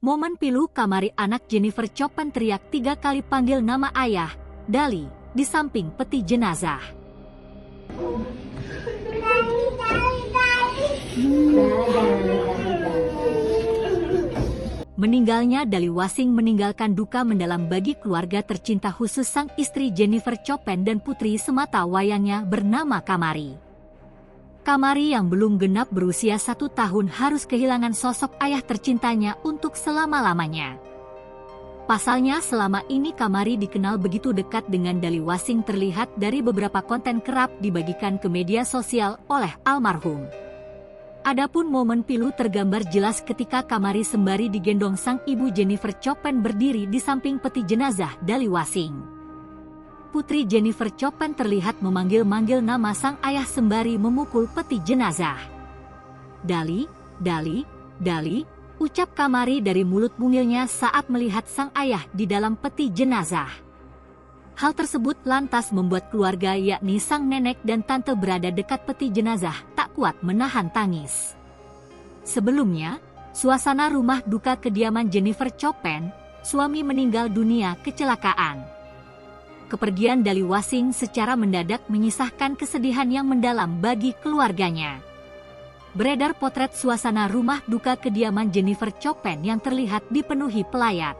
Momen pilu kamari anak Jennifer Chopin teriak 3 kali panggil nama ayah, Dali, di samping peti jenazah. Meninggalnya Dali Wasing meninggalkan duka mendalam bagi keluarga tercinta khusus sang istri Jennifer Chopin dan putri semata wayangnya bernama Kamari. Kamari yang belum genap berusia 1 tahun harus kehilangan sosok ayah tercintanya untuk selama-lamanya. Pasalnya selama ini Kamari dikenal begitu dekat dengan Dali Wasing terlihat dari beberapa konten kerap dibagikan ke media sosial oleh almarhum. Adapun momen pilu tergambar jelas ketika Kamari sembari digendong sang ibu Jennifer Chopin berdiri di samping peti jenazah Dali Wasing. Putri Jennifer Chopin terlihat memanggil-manggil nama sang ayah sembari memukul peti jenazah. Dali, Dali, Dali, ucap Kamari dari mulut mungilnya saat melihat sang ayah di dalam peti jenazah. Hal tersebut lantas membuat keluarga yakni sang nenek dan tante berada dekat peti jenazah tak kuat menahan tangis. Sebelumnya, suasana rumah duka kediaman Jennifer Chopin, suami meninggal dunia kecelakaan. Kepergian Dali Wasing secara mendadak menyisahkan kesedihan yang mendalam bagi keluarganya. Beredar potret suasana rumah duka kediaman Jennifer Chopin yang terlihat dipenuhi pelayat.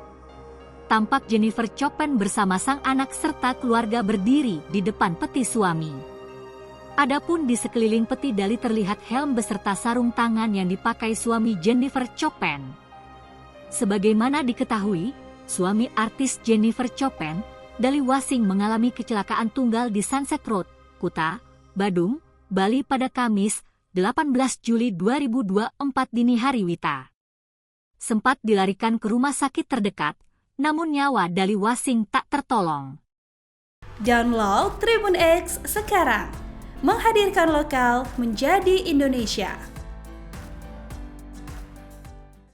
Tampak Jennifer Chopin bersama sang anak serta keluarga berdiri di depan peti suami. Adapun di sekeliling peti Dali terlihat helm beserta sarung tangan yang dipakai suami Jennifer Chopin. Sebagaimana diketahui, suami artis Jennifer Chopin, Dali Wasing mengalami kecelakaan tunggal di Sunset Road, Kuta, Badung, Bali pada Kamis, 18 Juli 2024 dini hari wita. Sempat dilarikan ke rumah sakit terdekat, namun nyawa Dali Wasing tak tertolong. Download Tribun X sekarang, menghadirkan lokal menjadi Indonesia.